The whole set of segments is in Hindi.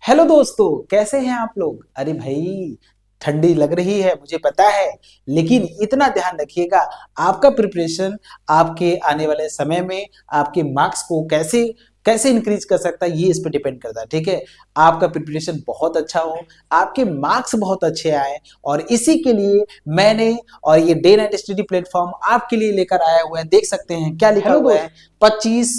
हेलो दोस्तों, कैसे हैं आप लोग। अरे भाई, ठंडी लग रही है मुझे पता है, लेकिन इतना ध्यान रखिएगा, आपका प्रिपरेशन आपके आने वाले समय में आपके मार्क्स को कैसे कैसे इंक्रीज कर सकता है, ये इस पे डिपेंड करता है। ठीक है, आपका प्रिपरेशन बहुत अच्छा हो, आपके मार्क्स बहुत अच्छे आए, और इसी के लिए मैंने और ये डे नाइट स्टडी प्लेटफॉर्म आपके लिए लेकर आया हुआ है। देख सकते हैं क्या लिखा हुआ है, 25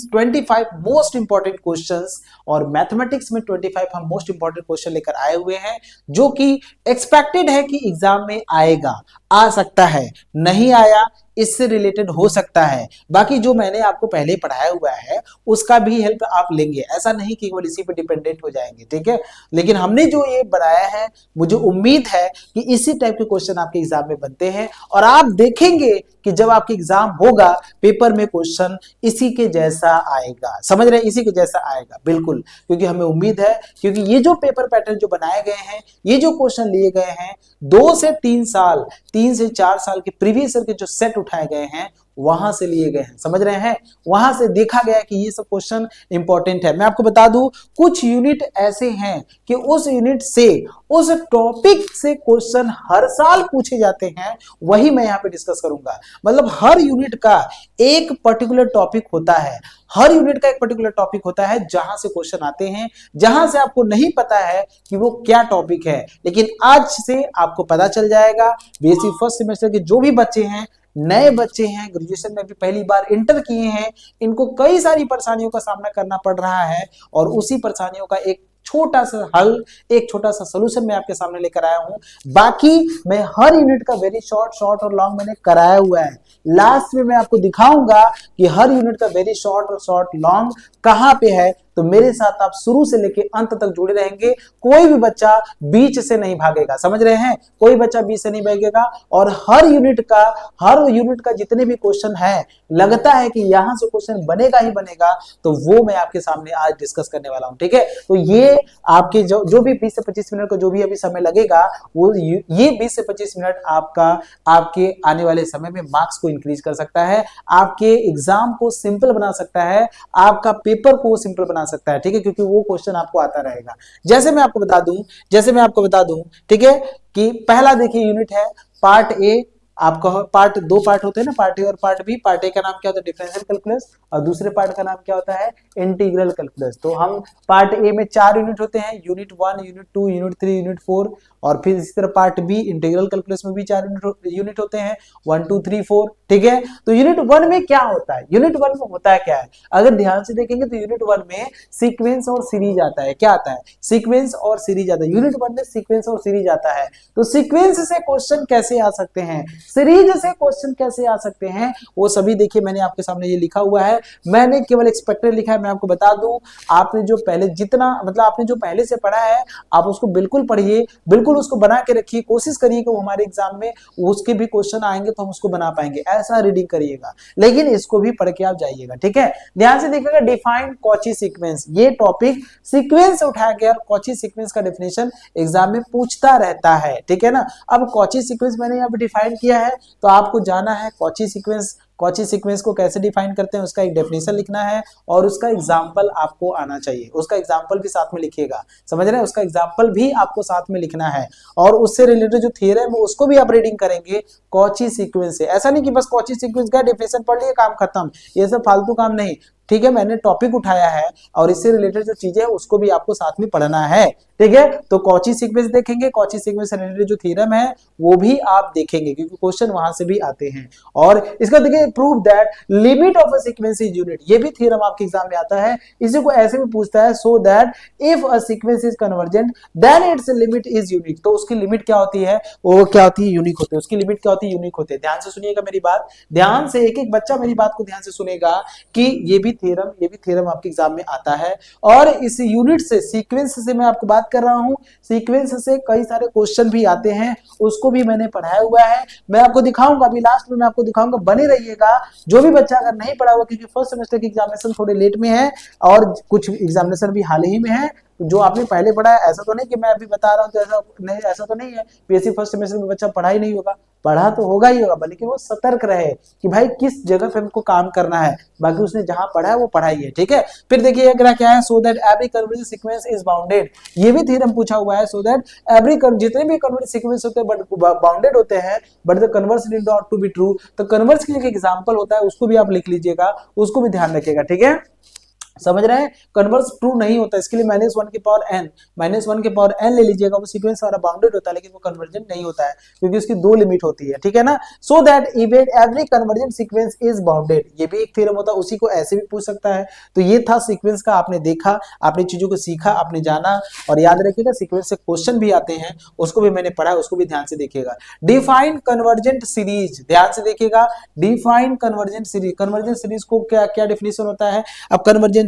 मोस्ट इंपॉर्टेंट क्वेश्चंस, और मैथमेटिक्स में 25 हम मोस्ट इंपॉर्टेंट क्वेश्चन लेकर आए हुए हैं, जो कि एक्सपेक्टेड है कि एग्जाम में आएगा, आ सकता है, नहीं आया इससे रिलेटेड हो सकता है। बाकी जो मैंने आपको पहले पढ़ाया हुआ है उसका भी हेल्प आप लेंगे, ऐसा नहीं कि केवल इसी पे डिपेंडेंट हो जाएंगे। ठीक है, लेकिन हमने जो ये बनाया है, मुझे उम्मीद है कि इसी टाइप के क्वेश्चन आपके एग्जाम में बनते हैं, और आप देखेंगे कि जब आपके एग्जाम होगा पेपर में क्वेश्चन इसी के जैसा आएगा। समझ रहे हैं, इसी के जैसा आएगा बिल्कुल, क्योंकि हमें उम्मीद है, क्योंकि ये जो पेपर पैटर्न जो बनाए गए हैं, ये जो क्वेश्चन लिए गए हैं, 2 से 3 साल, 3 से 4 साल के प्रीवियस ईयर के जो सेट उठाए गए हैं वहां से लिए गए हैं। समझ रहे हैं, वहां से देखा गया कि ये सब क्वेश्चन इंपॉर्टेंट है। मैं आपको बता दूं, कुछ यूनिट ऐसे हैं कि उस यूनिट से, उस टॉपिक से क्वेश्चन हर साल पूछे जाते हैं, वही मैं यहाँ पे डिस्कस करूंगा। मतलब हर यूनिट का एक पर्टिकुलर टॉपिक होता है, हर यूनिट का एक पर्टिकुलर टॉपिक होता है जहां से क्वेश्चन आते हैं, जहां से आपको नहीं पता है कि वो क्या टॉपिक है, लेकिन आज से आपको पता चल जाएगा। बीएससी फर्स्ट सेमेस्टर के जो भी बच्चे हैं, नए बच्चे हैं, ग्रेजुएशन में भी पहली बार इंटर किए हैं, इनको कई सारी परेशानियों का सामना करना पड़ रहा है, और उसी परेशानियों का एक छोटा सा हल, एक छोटा सा सोल्यूशन मैं आपके सामने लेकर आया हूं। बाकी मैं हर यूनिट का वेरी शॉर्ट और लॉन्ग मैंने कराया हुआ है। लास्ट में मैं आपको दिखाऊंगा कि हर यूनिट का वेरी शॉर्ट लॉन्ग कहां पे है, तो मेरे साथ आप शुरू से लेके अंत तक जुड़े रहेंगे। कोई भी बच्चा बीच से नहीं भागेगा, समझ रहे हैं, कोई बच्चा बीच से नहीं भागेगा। और हर यूनिट का जितने भी क्वेश्चन है, लगता है कि यहां से क्वेश्चन बनेगा ही बनेगा, तो वो मैं आपके सामने आज डिस्कस करने वाला हूं। ठीक है, तो ये आपके जो भी 20 से 25 मिनट का जो भी अभी समय लगेगा, वो ये 20 से 25 मिनट आपका आपके आने वाले समय में मार्क्स को इंक्रीज कर सकता है, आपके एग्जाम को सिंपल बना सकता है, आपका पेपर को सिंपल बना सकता है। ठीक है, क्योंकि वो क्वेश्चन आपको आता रहेगा। जैसे मैं आपको बता दूं, ठीक है, कि पहला देखिए यूनिट है पार्ट ए। आपका पार्ट, 2 पार्ट होते हैं ना, पार्ट ए और पार्ट बी। पार्ट ए का नाम क्या होता है, डिफरेंशियल कैलकुलस, और दूसरे पार्ट का नाम क्या होता है, इंटीग्रल कैलकुलस। तो हम पार्ट ए में 4 यूनिट होते हैं, यूनिट 1, यूनिट 2, यूनिट 3, यूनिट 4, और फिर इसी तरह पार्ट बी इंटीग्रल कैलकुलस में भी 4 यूनिट होते हैं, 1, 2, 3, 4। ठीक है, तो यूनिट 1 में क्या होता है, यूनिट 1 में होता है क्या है, अगर ध्यान से देखेंगे तो यूनिट 1 में सीक्वेंस और सीरीज आता है। क्या आता है, सीक्वेंस और सीरीज आता है। यूनिट 1 में सीक्वेंस और सीरीज आता है। तो सीक्वेंस से क्वेश्चन कैसे आ सकते हैं, सीरीज से क्वेश्चन कैसे आ सकते हैं, वो सभी देखिए मैंने आपके सामने ये लिखा हुआ है। मैंने केवल एक्सपेक्टेड लिखा है। मैं आपको बता दूं, आपने जो पहले जितना मतलब आपने जो पहले से पढ़ा है, आप उसको बिल्कुल पढ़िए, बिल्कुल उसको बना के रखिए, कोशिश करिए कि वो हमारे एग्जाम में उसके भी क्वेश्चन आएंगे तो हम उसको बना पाएंगे, ऐसा रीडिंग करिएगा, लेकिन इसको भी पढ़ के आप जाइएगा। ठीक है, ध्यान से देखिएगा, डिफाइंड कॉची सीक्वेंस, ये टॉपिक सीक्वेंस से उठाया गया, कॉची सीक्वेंस का डेफिनेशन एग्जाम में पूछता रहता है। ठीक है ना, अब कॉची सीक्वेंस मैंने यहाँ पे डिफाइन किया है, तो आपको जाना है कॉची सीक्वेंस। कॉची सीक्वेंस को कैसे डिफाइन करते हैं, उसका एक डेफिनेशन लिखना है, और उसका एग्जांपल आपको आना चाहिए। उसका एग्जांपल भी साथ में लिखिएगा, समझ रहे हैं, उसका एग्जांपल भी आपको साथ में लिखना है, और उससे रिलेटेड जो थ्योरम है उसको भी आप रीडिंग करेंगे कॉची सीक्वेंस से। ऐसा नहीं कि बस कॉची सीक्वेंस का डेफिनेशन पढ़ लिए काम खत्म, ये सब फालतू काम नहीं। ठीक है, मैंने टॉपिक उठाया है और इससे रिलेटेड जो चीजें है उसको भी आपको साथ में पढ़ना है। ठीक है, तो कॉची सीक्वेंस देखेंगे, कॉची सीक्वेंस से रिलेटेड जो थ्योरम है वो भी आप देखेंगे, क्योंकि क्वेश्चन वहां से भी आते हैं। और इसका देखिए, prove that limit of a sequence is unit, ये भी थ्योरम आपके एग्जाम में आता है। इसी को ऐसे भी पूछता है, so that if a sequence is convergent then its limit is unique. तो उसकी लिमिट क्या होती है, वो क्या होती है, यूनिक होती है। उसकी लिमिट क्या होती है, यूनिक होती है। ध्यान से सुनिएगा मेरी बात, ध्यान से, एक एक बच्चा मेरी बात को ध्यान से सुनेगा कि ये भी थ्योरम आपके एग्जाम में आता है। और इस यूनिट से, सीक्वेंस से मैं आपको बात कर रहा हूं, सीक्वेंस से कई सारे क्वेश्चन भी आते हैं, उसको भी मैंने पढ़ाया हुआ है। मैं आपको दिखाऊंगा, अभी लास्ट में मैं आपको दिखाऊंगा, बने रहिएगा। जो भी बच्चा अगर नहीं पढ़ा हुआ, क्योंकि फर्स्ट सेमेस्टर की एग्जामिनेशन थोड़े लेट में है और कुछ एग्जामिनेशन भी हाल ही में है, जो आपने पहले पढ़ा है, ऐसा तो नहीं कि मैं अभी बता रहा हूं तो ऐसा नहीं है, पीएससी फर्स्ट सेमेस्टर में बच्चा पढ़ा ही नहीं होगा। पढ़ा तो होगा ही होगा, लेकिन वो सतर्क रहे कि भाई किस जगह पे हमको काम करना है, बाकी उसने जहां पढ़ा है वो पढ़ाई है, ठीक है। फिर देखिए अगला क्या है, so that every convergent sequence is bounded, ये भी थ्योरम पूछा हुआ है। सो दैट एवरी जितने भी कन्वर्जेंट सीक्वेंस होते हैं बट बाउंडेड होते हैं, but the converse need not to be true, तो कन्वर्स के एक एग्जांपल होता है, उसको भी आप लिख लीजिएगा, उसको भी ध्यान रखिएगा, ठीक है। समझ रहे हैं, कन्वर्स ट्रू नहीं होता, इसके लिए -1 की पावर n ले लीजिएगा, वो सीक्वेंस हमारा बाउंडेड होता है लेकिन वो कन्वर्जेंट नहीं होता है क्योंकि उसकी दो लिमिट होती है, ठीक है ना। So that even every convergent sequence is bounded, ये भी एक थ्योरम होता है, उसी को ऐसे भी पूछ सकता है। तो ये था सीक्वेंस का, आपने देखा, आपने चीजों को सीखा, आपने जाना, और याद रखिएगा सीक्वेंस से क्वेश्चन भी आते हैं, उसको भी मैंने पढ़ा, उसको भी ध्यान से देखिएगा। डिफाइन कन्वर्जेंट सीरीज, ध्यान से देखिएगा, डिफाइन कन्वर्जेंट सीरीज को क्या क्या डिफिनेशन होता है। अब कन्वर्जेंस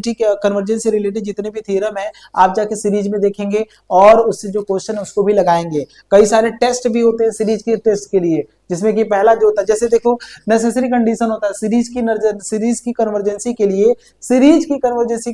से रिलेटेड जितने भी थ्योरम है आप जाके सीरीज में देखेंगे और उससे जो क्वेश्चन है उसको भी लगाएंगे। कई सारे टेस्ट भी होते हैं सीरीज के टेस्ट के लिए, जिसमें कि पहला जो होता है, जैसे देखो नेसेसरी कंडीशन होता है सीरीज की कन्वर्जेंसी के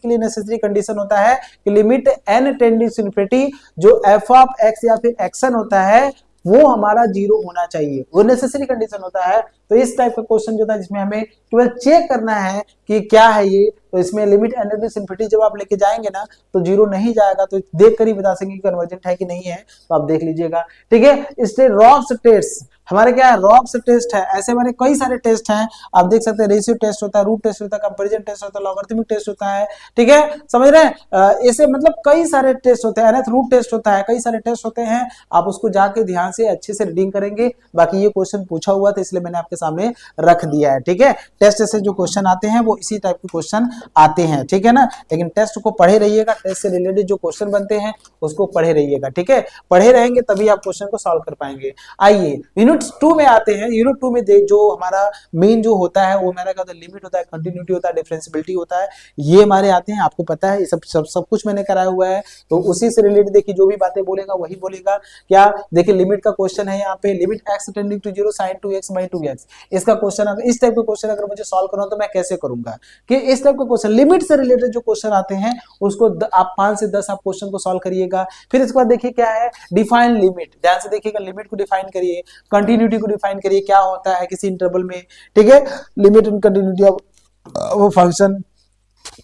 लिए, नेसेसरी कंडीशन होता है कि limit n tending to infinity, जो f ऑफ x या फिर xn होता है वो हमारा 0 होना चाहिए, वो नेसेसरी कंडीशन होता है। तो इस टाइप का क्वेश्चन जो था जिसमें हमें केवल चेक करना है कि क्या है ये, तो इसमें limit n tending to infinity जब आप लेके जाएंगे ना तो 0 नहीं जाएगा, तो देख कर ही बता सकेंगे कन्वर्जेंट है कि नहीं है, तो आप देख लीजिएगा, ठीक है। इसलिए रॉब्स टेस्ट हमारे क्या है, रॉब्स टेस्ट है, ऐसे हमारे कई सारे टेस्ट हैं, आप देख सकते हैं, रेशियो टेस्ट होता है, रूट टेस्ट होता है, कंपैरिजन टेस्ट होता है, लॉगरिथमिक टेस्ट होता है, ठीक है, समझ रहे हैं। ऐसे मतलब कई सारे टेस्ट होते हैं, रूट टेस्ट होता है, कई सारे टेस्ट होते हैं, आप उसको जाके ध्यान से अच्छे से रीडिंग करेंगे। बाकी ये क्वेश्चन पूछा हुआ था इसलिए मैंने आपके सामने रख दिया है, ठीक है। टेस्ट से जो क्वेश्चन आते हैं वो इसी टाइप के क्वेश्चन आते हैं, ठीक है ना, लेकिन टेस्ट को पढ़े रहिएगा, टेस्ट से रिलेटेड जो क्वेश्चन बनते हैं उसको पढ़े रहिएगा, ठीक है। पढ़े रहेंगे तभी आप क्वेश्चन को सॉल्व कर पाएंगे। आइए यूनिट 2 में आते हैं। यूनिट 2 में जो हमारा मेन जो होता है वो हमारा क्या होता है, लिमिट होता है, कंटिन्यूटी होता है, डिफरेंशियबिलिटी होता है, ये हमारे आते हैं, आपको पता है, ये सब कुछ मैंने कराया हुआ है। तो उसी से रिलेटेड देखिए जो भी बातें बोलेगा वही बोलेगा। क्या देखिए, लिमिट का क्वेश्चन है यहाँ पे, limit x tending to 0 sin 2x by 2x, इसका क्वेश्चन अगर इस टाइप का क्वेश्चन अगर मुझे सॉल्व करना हो तो मैं कैसे करूंगा, कि इस टाइप का क्वेश्चन लिमिट से रिलेटेड जो क्वेश्चन आते हैं उसको आप 5 से 10 आप क्वेश्चन को सॉल्व करिएगा। फिर इसके बाद देखिए क्या है, डिफाइन लिमिट, ध्यान से देखिएगा, लिमिट को डिफाइन करिए, कंटिन्यूटी को डिफाइन करिए, क्या होता है किसी इंटरवल में, ठीक है, लिमिट एंड कंटिन्यूटी ऑफ वो फंक्शन।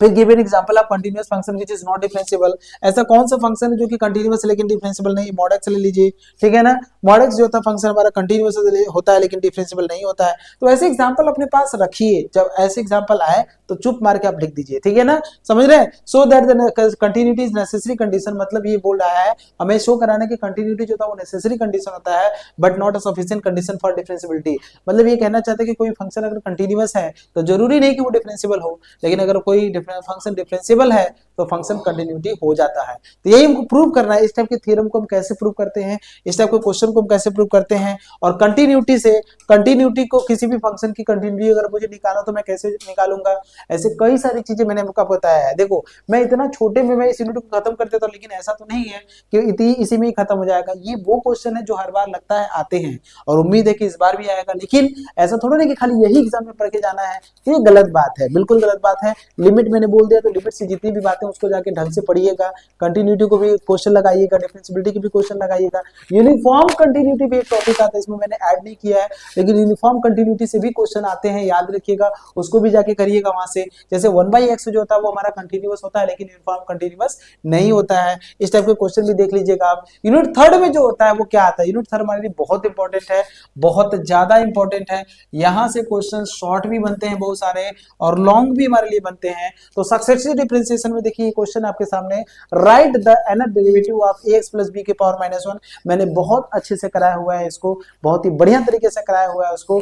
फिर give an example of continuous function which is not differentiable, ऐसा कौन सा फंक्शन है जो कि कंटीन्यूअस है लेकिन डिफरेंशिएबल नहीं, मॉड एक्स ले लीजिए, ठीक है ना। मॉड एक्स जो होता है फंक्शन हमारा कंटीन्यूअस होता है लेकिन डिफरेंशिएबल नहीं होता है। तो ऐसे एग्जांपल अपने पास रखिए, जब ऐसे एग्जांपल आए तो चुप मार के आप लिख दीजिए, ठीक है ना, समझ रहे हैं। So that the continuity is necessary condition, मतलब ये बोल रहा है हमें शो कराने की कंटिन्यूटी जो था वो नेसेसरी कंडीशन होता है but not a sufficient condition for differentiability. मतलब ये कहना चाहते हैं कि कोई फंक्शन अगर कंटीन्यूअस है तो जरूरी नहीं कि वो डिफरेंशिएबल हो, लेकिन अगर कोई फंक्शन डिफरेंशिएबल है तो फंक्शन कंटिन्यूटी हो जाता है। तो यही हमको प्रूव करना है। इस टाइप के थ्योरम को हम कैसे प्रूव करते हैं, इस टाइप के क्वेश्चन को हम कैसे प्रूव करते हैं, और कंटिन्यूटी से, कंटिन्यूटी को किसी भी फंक्शन की कंटिन्यूटी अगर मुझे निकालना तो मैं कैसे निकालूंगा, ऐसे कई सारी चीजें मैंने आपको बताया है। देखो मैं इतना छोटे में मैं इस यूनिट को खत्म कर देता हूं, लेकिन ऐसा तो नहीं है कि इसी में ही खत्म हो जाएगा। ये वो क्वेश्चन है जो हर बार लगता है आते हैं और उम्मीद है कि इस बार भी आएगा, लेकिन ऐसा थोड़ा नहीं कि खाली यही एग्जाम में पढ़ के जाना है, ये गलत बात है, बिल्कुल गलत बात है। लिमिट मैंने बोल दिया तो लिमिट से जितनी भी बातें उसको जाके ढंग से पढ़िएगा, कंटिन्यूटी को भी क्वेश्चन लगाइएगा, डिफरेंशिएबिलिटी की भी क्वेश्चन लगाइएगा। यूनिफॉर्म कंटिन्यूटी भी एक टॉपिक आता है, इसमें मैंने ऐड नहीं किया है, लेकिन यूनिफॉर्म कंटिन्यूटी से भी क्वेश्चन आते हैं, याद रखिएगा, उसको भी जाके करिएगा वहां से। जैसे 1/x जो होता है वो हमारा कंटिन्यूअस होता है लेकिन यूनिफॉर्म कंटिन्यूअस नहीं होता है, इस टाइप के क्वेश्चन भी देख लीजिएगा आप। यूनिट 3 में जो होता है वो क्या आता है, यूनिट 3 हमारे लिए बहुत इंपॉर्टेंट है, बहुत ज्यादा इंपॉर्टेंट है। यहाँ से क्वेश्चन शॉर्ट भी बनते हैं बहुत सारे और लॉन्ग भी हमारे लिए बनते हैं। तो सक्सेसिव डिफरेंशिएशन में देखिए क्वेश्चन आपके सामने, right the nth derivative of ax plus b के पावर -1, मैंने बहुत अच्छे से कराया हुआ है इसको, बहुत ही बढ़िया तरीके से कराया हुआ है उसको।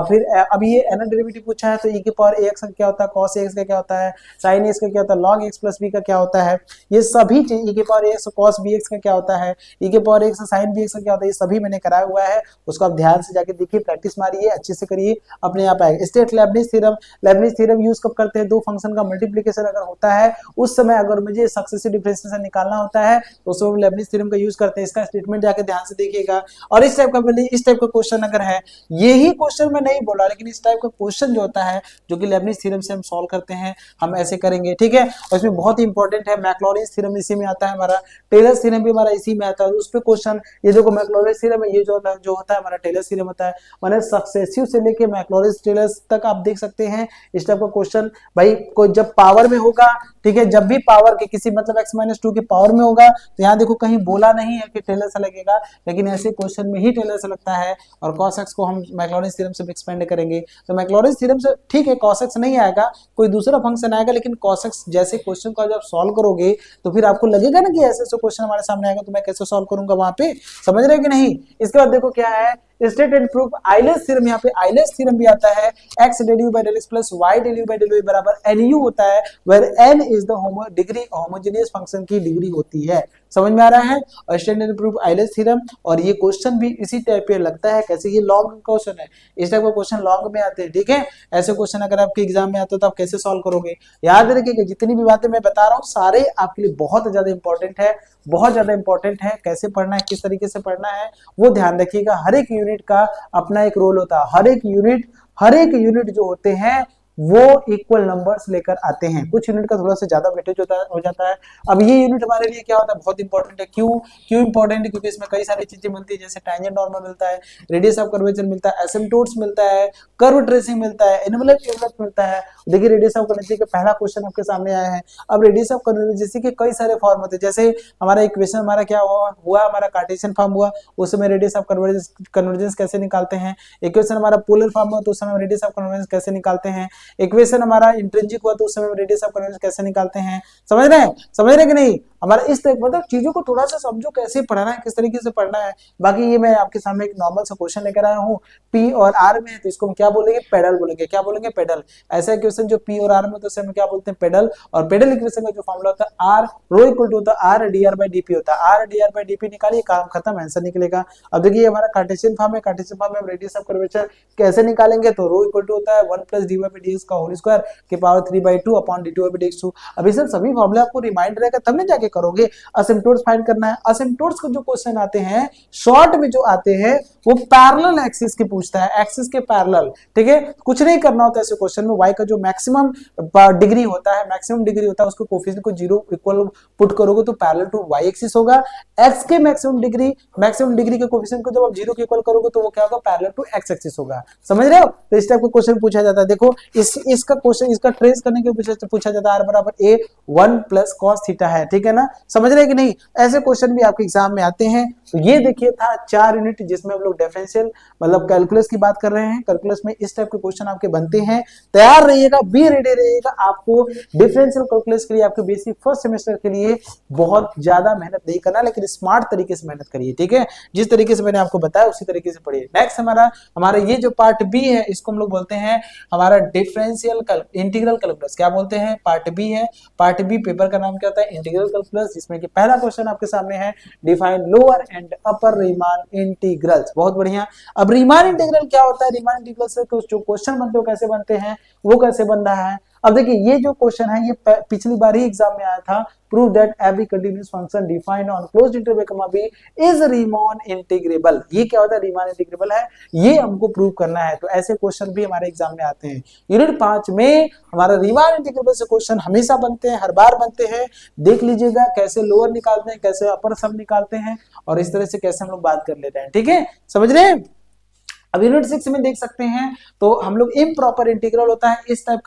फिर अब ये nth डेरिवेटिव पूछा है तो e के पावर ax का क्या होता है, cos ax का क्या होता है, sin ax का क्या होता है, log x प्लस b का क्या होता है, ये सभी चीज, e के पावर ax cos bx का क्या होता है, e के पावर ax sin bx का क्या होता है, ये सभी मैंने कराया हुआ है। उसको आप ध्यान से जाके देखिए, प्रैक्टिस मारिए, अच्छे से करिए, अपने आप आएगा। State Lebanese theorem, Lebanese theorem use कब करते हैं, दो फंक्शन का मल्टीप्लीकेशन अगर होता है उस समय अगर मुझे सक्सेसिव डिफरेंशिएशन निकालना होता है तो उस समय लेबनिज थ्योरम का यूज करते हैं। इसका स्टेटमेंट जाके ध्यान से देखिएगा। और इस टाइप का क्वेश्चन अगर है, यही क्वेश्चन मैं नहीं बोला, लेकिन इस टाइप का क्वेश्चन जो होता है जो कि लेबनिज थ्योरम से हम सॉल्व करते हैं, हम ऐसे करेंगे, ठीक है। और इसमें बहुत ही इंपॉर्टेंट है मैक्लॉरिन्स थ्योरम, इसी में आता है हमारा, टेलर्स थ्योरम भी हमारा इसी में आता है। उस पे क्वेश्चन ये देखो मैक्लॉरिन्स थ्योरम है, ये जो होता है हमारा टेलर्स थ्योरम होता है, माने सक्सेसिव से लेके मैक्लॉरिन्स टेलर्स तक आप देख सकते हैं इस टाइप का क्वेश्चन। भाई कोई जब पावर में होगा, ठीक है, जब भी पावर के किसी मतलब x-2 के पावर में होगा तो यहाँ देखो कहीं बोला नहीं है कि टेलर से लगेगा, लेकिन ऐसे क्वेश्चन में ही टेलर से लगता है। और cos x को हम मैक्लॉरिन्स थ्योरम से एक्सपेंड करेंगे तो मैक्लॉरिन्स थ्योरम से, ठीक है, cos x नहीं आएगा, कोई दूसरा फंक्शन आएगा, लेकिन cos x जैसे क्वेश्चन को जब सॉल्व करोगे तो फिर आपको लगेगा ना कि ऐसे क्वेश्चन हमारे सामने आएगा तो मैं कैसे सॉल्व करूंगा वहां पे, समझ रहे हो कि नहीं। इसके बाद देखो क्या है, state and proof Euler's theorem. यहाँ पे आइलर्स थ्योरम भी आता है, x del u by del x plus y del u by del y बराबर nu होता है, where n is the degree homogeneous function की डिग्री होती है, समझ में आ रहा है। और state and proof Euler's theorem, और ये क्वेश्चन भी इसी टाइप पे लगता है, कैसे, ये लॉन्ग क्वेश्चन है, इस टाइप का क्वेश्चन लॉन्ग में आते हैं, ठीक है। ऐसे क्वेश्चन अगर आपके एग्जाम में आते हो तो आप कैसे सॉल्व करोगे, याद रखिएगा जितनी भी बातें मैं बता रहा हूँ सारे आपके लिए बहुत ज्यादा इंपॉर्टेंट है, बहुत ज्यादा इंपॉर्टेंट है। कैसे पढ़ना है, किस तरीके से पढ़ना है वो ध्यान रखिएगा। हर एक यूनिट का अपना एक रोल होता है, हर एक यूनिट जो होते हैं वो इक्वल नंबर्स लेकर आते हैं, कुछ यूनिट का थोड़ा सा ज्यादा वेटेज हो जाता है। अब ये यूनिट हमारे लिए क्या होता है, बहुत इंपॉर्टेंट है। क्यों इंपॉर्टेंट है, क्योंकि इसमें कई सारी चीजें मिलती है, जैसे टैंजेंट नॉर्मल मिलता है, रेडियस ऑफ कर्वेचर मिलता है, एसिम्पटोट्स मिलता है, कर्व ट्रेसिंग मिलता है, एनवेलप मिलता है। देखिए रेडियस ऑफ कर्वेचर का पहला क्वेश्चन आपके सामने आया है। अब रेडियस ऑफ कर्वेचर के कई सारे फॉर्म होते हैं, जैसे हमारा इक्वेशन हमारा क्या हुआ हमारा कार्टेशियन फॉर्म हुआ, उस समय रेडियस ऑफ कन्वर्जेंस कैसे निकालते हैं। इक्वेशन हमारा पोलर फॉर्म हुआ तो उस समय रेडियस ऑफ कन्वर्जेंस कैसे निकालते हैं। इक्वेशन हमारा इंट्रिंसिक हुआ तो उस समय रेडियस ऑफ कन्वर्जेंस कैसे निकालते हैं, समझ रहे हैं कि नहीं। हमारा इस तरह मतलब चीजों को थोड़ा सा समझो, कैसे पढ़ना है, किस तरीके से पढ़ना है। बाकी ये मैं आपके सामने एक नॉर्मल सा क्वेश्चन लेकर आया हूँ, P और R में है तो इसको हम क्या बोलेंगे, पेडल बोलेंगे। क्या बोलेंगे, पेडल। ऐसा क्वेश्चन जो P और R में तो उसे हम क्या बोलते हैं, पेडल। और पेडल इक्वेशन का जो फॉर्मूला होता है R रो इक्वल टू होता है R dr by dp होता है, R dr by dp निकालिए, काम खत्म, आंसर निकलेगा। अब देखिए हमारा कार्टेशियन फॉर्म है, कार्टेशियन फॉर्म में हम रेडियस ऑफ कर्वेचर कैसे निकालेंगे, तो रो इक्वल टू होता है 1 + dy by dx का होल स्क्वायर के power 3/2 upon dy by dx2। अब ये सब सभी फॉर्मूले आपको रिमाइंड रहेगा तब ना जाके करोगे। असिम्पटोट्स फाइंड करना है। असिम्पटोट्स को जो क्वेश्चन आते हैं शॉर्ट में जो आते हैं वो पैरेलल एक्सिस के पूछता है, एक्सिस के पैरेलल, ठीक है। कुछ नहीं करना होता ऐसे क्वेश्चन में, y का जो मैक्सिमम डिग्री होता है, उसको कोफिशिएंट को 0 इक्वल पुट करोगे तो पैरेलल टू y एक्सिस होगा। x के मैक्सिमम डिग्री के कोफिशिएंट को जब आप 0 के इक्वल करोगे तो वो क्या होगा, पैरेलल टू x एक्सिस होगा, समझ रहे हो। तो इस टाइप का क्वेश्चन पूछा जाता है। देखो इसका क्वेश्चन, इसका ट्रेस करने के पूछा जाता है, r बराबर a 1 + cos थीटा है, ठीक है ना, समझ रहे हैं कि नहीं। ऐसे क्वेश्चन भी आपके एग्जाम में आते हैं। तो ये देखिए था 4 यूनिट जिसमें हम लोग डिफरेंशियल मतलब कैलकुलस की बात कर रहे हैं। कैलकुलस में इस टाइप के क्वेश्चन आपके बनते हैं, तैयार रहिएगा, बी रेडी रहिएगा। आपको डिफरेंशियल कैलकुलस के लिए, आपके बीएससी फर्स्ट सेमेस्टर के लिए बहुत ज्यादा मेहनत नहीं करना, लेकिन स्मार्ट तरीके से मेहनत करिए, ठीक है। जिस तरीके से मैंने आपको बताया उसी तरीके से पढ़िए। नेक्स्ट हमारा ये जो पार्ट बी है इसको हम लोग बोलते हैं हमारा डिफरेंशियल इंटीग्रल कैलकुलस। क्या बोलते हैं, पार्ट बी है। पार्ट बी पेपर का नाम क्या होता है, इंटीग्रल कैलकुलस, जिसमें कि पहला क्वेश्चन आपके सामने है, define lower and upper Riemann integrals. बहुत बढ़िया। अब रीमान इंटीग्रल क्या होता है, रीमान इंटीग्रल से जो क्वेश्चन बनते हैं कैसे बनते हैं, वो कैसे बन रहा है। अब देखिए ये जो क्वेश्चन है ये पिछली बार ही एग्जाम में आया था, prove that every continuous function defined on closed interval comma b is Riemann integrable. ये क्या होता है, रीमान इंटीग्रेबल है, ये हमको प्रूव करना है। तो ऐसे क्वेश्चन भी हमारे एग्जाम में आते हैं। यूनिट 5 में हमारा रीमान इंटीग्रेबल से क्वेश्चन हमेशा बनते हैं, हर बार बनते हैं। देख लीजिएगा कैसे लोअर निकालते हैं, कैसे अपर सम निकालते हैं, और इस तरह से कैसे हम लोग बात कर लेते हैं, ठीक है, समझ रहे हैं। अब यूनिट 6 में देख सकते हैं तो हम लोग इम्प्रॉपर इंटीग्रल होता है, इस टाइप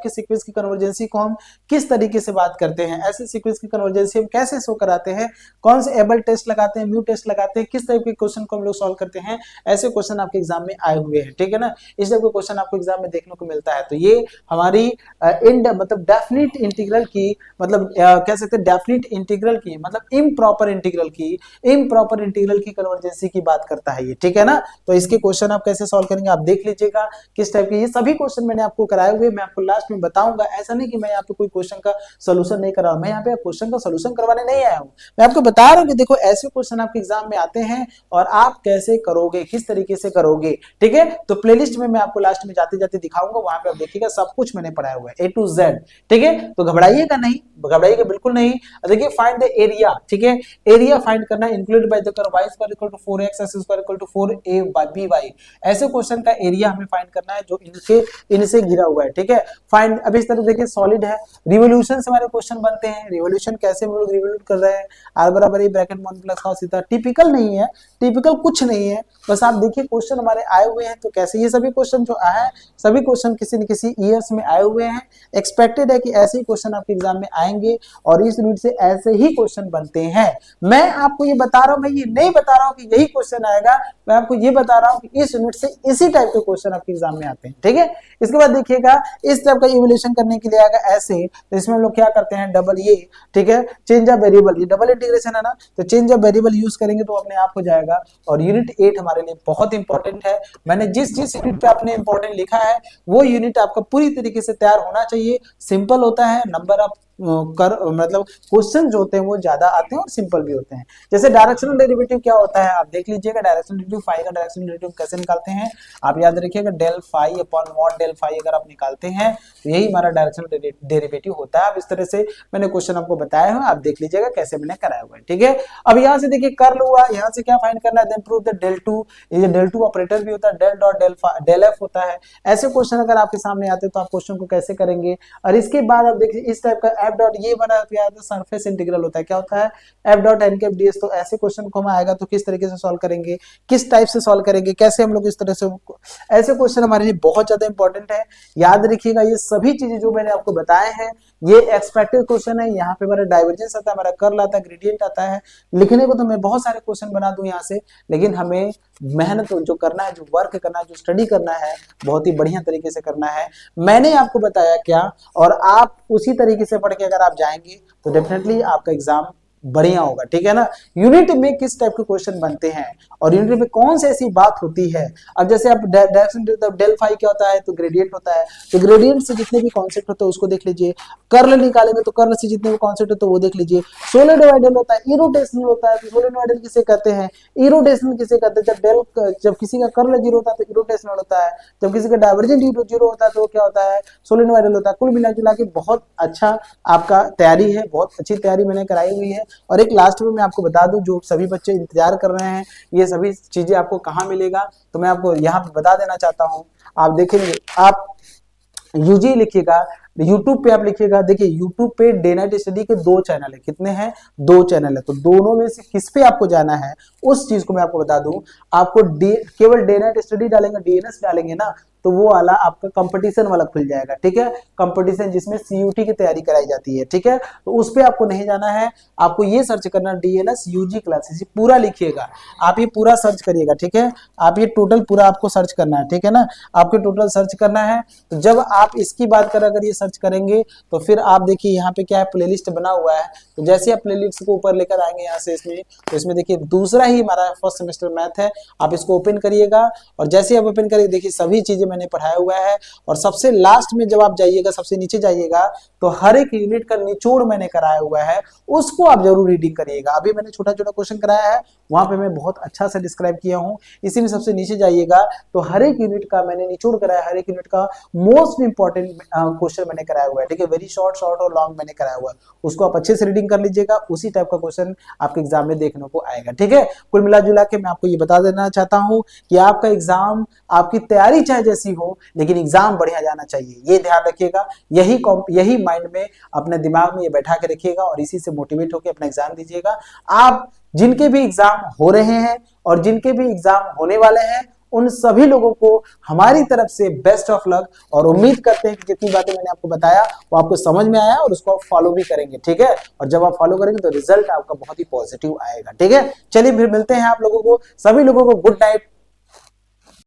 के सीक्वेंस की कन्वर्जेंसी को हम किस तरीके से बात करते हैं, ऐसे सीक्वेंस की कन्वर्जेंसी हम कैसे शो कराते हैं, कौन से एबल टेस्ट लगाते हैं, म्यू टेस्ट लगाते हैं, किस टाइप के क्वेश्चन को हम लोग सॉल्व करते हैं। ऐसे क्वेश्चन आपके एग्जाम में आए हुए हैं, ठीक है ना। इस टाइप का क्वेश्चन आपको एग्जाम में देखने को मिलता है। तो ये हमारी मतलब डेफिनिट इंटीग्रल की मतलब कह सकते हैं डेफिनिट इंटीग्रल की मतलब इम्प्रॉपर इंटीग्रल की कन्वर्जेंसी की बात करता है ये, ठीक है ना। तो इसके इसके क्वेश्चन आप कैसे सॉल्व करेंगे आप देख लीजिएगा किस टाइप के। ये सभी क्वेश्चन मैंने आपको कराए हुए, मैं आपको लास्ट में बताऊंगा। ऐसा नहीं कि मैं यहाँ पे कोई क्वेश्चन का सोल्यूशन नहीं कर रहा हूँ, मैं यहाँ पे क्वेश्चन का सोल्यूशन करवाने नहीं आया हूँ, मैं आपको बता रहा हूँ कि देखो ऐसे क्वेश्चन आपके एग्जाम में आते हैं और आप कैसे करोगे, किस तरीके से करोगे, ठीक है। तो प्लेलिस्ट में मैं आपको लास्ट में जाते जाते दिखाऊंगा, वहां पे आप देखिएगा सब कुछ मैंने पढ़ाया हुआ है A to Z, ठीक है। तो घबराइएगा नहीं, घबराइएगा बिल्कुल नहीं। देखिए फाइंड द एरिया, ठीक है, एरिया फाइंड करना include by the curve y square equal to 4x x square equal to 4a by ऐसे क्वेश्चन का एरिया हमें फाइंड करना है जो इनसे घिरा हुआ है, ठीक है। फाइंड, अब इस तरह देखिए सॉलिड है, रिवोल्यूशन से हमारे क्वेश्चन बनते हैं, रिवोल्यूशन कैसे हम लोग रिवोल्यूट कर रहे हैं, r बराबर a bracket 1 plus cos theta, typical नहीं है, टिपिकल कुछ नहीं है, बस आप देखिए क्वेश्चन हमारे आए हुए हैं तो कैसे, ये सभी क्वेश्चन जो आए हैं सभी क्वेश्चन किसी न किसी ईयर्स में आए हुए हैं, एक्सपेक्टेड है कि ऐसे ही क्वेश्चन आपके एग्जाम में आएंगे और इस यूनिट से ऐसे ही क्वेश्चन बनते हैं। मैं आपको ये बता रहा हूं, मैं ये नहीं बता रहा हूं कि यही क्वेश्चन आएगा, मैं आपको ये बता रहा हूं कि इस यूनिट से इसी टाइप के क्वेश्चन आपके एग्जाम में आते हैं, ठीक है। इसके बाद देखिएगा इस टाइप का इवोल्यूशन करने के लिए आएगा ऐसे, तो इसमें हम लोग क्या करते हैं डबल ये, ठीक है, चेंज ऑफ वेरिएबल, ये डबल इंटीग्रेशन है ना, तो चेंज ऑफ वेरिएबल यूज करेंगे तो अपने आप हो जाएगा। और यूनिट 8 हमारे लिए बहुत इंपॉर्टेंट है, मैंने जिस यूनिट पे आपने इंपॉर्टेंट लिखा है वो यूनिट आपका पूरी तरीके से तैयार होना चाहिए। सिंपल होता है, नंबर ऑफ कर मतलब क्वेश्चन जो होते हैं वो ज्यादा आते हैं और सिंपल भी होते हैं। जैसे डायरेक्शनल डेरिवेटिव क्या होता है आप देख लीजिएगा, डायरेक्शनल डेरिवेटिव फाई का डायरेक्शनल डेरिवेटिव कैसे निकालते हैं आप याद रखिएगा, del phi upon mod del phi अगर आप निकालते हैं तो यही हमारा डायरेक्शनल डेरिवेटिव होता है। अब इस तरह से मैंने क्वेश्चन आपको बताया है, आप देख लीजिएगा कैसे मैंने कराया हुआ है, ठीक है। अब यहाँ से देखिए कर्ल हुआ, यहाँ से क्या फाइंड करना है, then prove the del two, ये डेल टू ऑपरेटर भी होता है, डेल डॉट डेल एफ होता है। ऐसे क्वेश्चन अगर आपके सामने आते हैं तो आप क्वेश्चन को कैसे करेंगे। और इसके बाद आप देखिए इस टाइप का एफ डॉट ये बना सरफेस इंटीग्रल होता है, क्या होता है F dot N cap DS. तो ऐसे क्वेश्चन को हम आएगा तो किस तरीके से सॉल्व करेंगे, किस टाइप से सॉल्व करेंगे, कैसे हम लोग इस तरह से, ऐसे क्वेश्चन हमारे लिए बहुत ज्यादा इंपॉर्टेंट है। याद रखिएगा ये सभी चीजें जो मैंने आपको बताए हैं ये एक्सपेक्टेड क्वेश्चन है। यहाँ पे हमारा डाइवर्जेंस आता है, हमारा कर्ल आता है, ग्रेडियंट आता है। लिखने को तो मैं बहुत सारे क्वेश्चन बना दूं यहाँ से, लेकिन हमें मेहनत जो करना है, जो वर्क करना है, जो स्टडी करना है बहुत ही बढ़िया तरीके से करना है। मैंने आपको बताया क्या और आप उसी तरीके से पढ़ के अगर आप जाएंगे तो डेफिनेटली आपका एग्जाम बढ़िया होगा, ठीक है ना। यूनिट में किस टाइप के क्वेश्चन बनते हैं और यूनिट में कौन सी ऐसी बात होती है। अब जैसे आप डायरेक्शन डेल फाई क्या होता है तो ग्रेडियंट होता है, तो ग्रेडियंट से जितने भी कॉन्सेप्ट होते हैं उसको देख लीजिए। कर्ल निकालेंगे तो कर्ल से जितने भी कॉन्सेप्ट होते हैं वो देख लीजिए। सोलेनोइडल होता है, इरोटेशनल होता है, तो सोलेनोइडल किसे कहते हैं, इरोटेशनल किसे कहते हैं। जब किसी का कर्ल 0 होता है तो इरोटेशनल होता है, जब किसी का डाइवर्जेंट 0 होता है तो क्या होता है, सोलेनोइडल होता है। कुल मिला जुला के बहुत अच्छा आपका तैयारी है, बहुत अच्छी तैयारी मैंने कराई हुई है। और एक लास्ट में मैं आपको बता दूं जो सभी बच्चे इंतजार कर रहे हैं ये सभी चीजें आपको कहाँ मिलेगा, तो मैं आपको यहाँ पे बता देना चाहता हूँ। आप देखेंगे, आप यूजी लिखिएगा, यूट्यूब पे आप लिखिएगा, देखिए यूट्यूब पे डे नाइट स्टडी के 2 चैनल है। कितने हैं, 2 चैनल है। तो दोनों में से किस पे आपको जाना है उस चीज को मैं आपको बता दूं। आपको केवल डे नाइट स्टडी डालेंगे, डीएनएस डालेंगे ना, तो वो वाला आपका कंपटीशन वाला खुल जाएगा, ठीक है। कंपटीशन जिसमें सीयूटी की तैयारी कराई जाती है, ठीक है। तो उस पे आपको नहीं जाना है, आपको ये सर्च करना डीएनएस यूजी क्लासेस, पूरा लिखिएगा आप, ये पूरा सर्च करिएगा, ठीक है। आप ये टोटल पूरा आपको सर्च करना है, ठीक है ना, आपको टोटल सर्च करना है। तो जब आप इसकी बात करें, अगर ये सर्च करेंगे तो फिर आप देखिए यहाँ पे क्या है, प्लेलिस्ट बना हुआ है। तो जैसे आप प्लेलिस्ट को ऊपर लेकर आएंगे यहाँ से इसमें, तो इसमें देखिए दूसरा ही हमारा फर्स्ट सेमेस्टर मैथ है, आप इसको ओपन करिएगा। और जैसे आप ओपन करिए देखिए सभी चीजें मैंने पढ़ाया हुआ है। और सबसे लास्ट में जब आप जाइएगा, सबसे नीचे जाइएगा तो हर एक यूनिट का निचोड़ मैंने कराया हुआ है, उसको आप जरूर रीडिंग करिएगा। अभी मैंने छोटा छोटा क्वेश्चन कराया है, वहां पे मैं बहुत अच्छा से डिस्क्राइब किया हूँ। इसी में सबसे नीचे जाइएगा तो हर एक यूनिट का मैंने निचोड़ कराया, हर एक यूनिट का मोस्ट इंपॉर्टेंट क्वेश्चन मैंने कराया हुआ है, ठीक है। वेरी शॉर्ट और लॉन्ग मैंने कराया हुआ है, उसको आप अच्छे से रीडिंग कर लीजिएगा, उसी टाइप का क्वेश्चन आपके एग्जाम में देखने को आएगा, ठीक है। कुल मिला जुला के मैं आपको ये बता देना चाहता हूँ कि आपका एग्जाम, आपकी तैयारी चाहे जैसी हो लेकिन एग्जाम बढ़िया जाना चाहिए, ये ध्यान रखिएगा। यही माइंड में अपने दिमाग में ये बैठा के रखिएगा और इसी से मोटिवेट होकर अपना एग्जाम दीजिएगा। आप जिनके भी एग्जाम हो रहे हैं और जिनके भी एग्जाम होने वाले हैं उन सभी लोगों को हमारी तरफ से बेस्ट ऑफ लक, और उम्मीद करते हैं कि जितनी बातें मैंने आपको बताया वो आपको समझ में आया और उसको आप फॉलो भी करेंगे, ठीक है। और जब आप फॉलो करेंगे तो रिजल्ट आपका बहुत ही पॉजिटिव आएगा, ठीक है। चलिए फिर मिलते हैं आप लोगों को, सभी लोगों को गुड नाइट,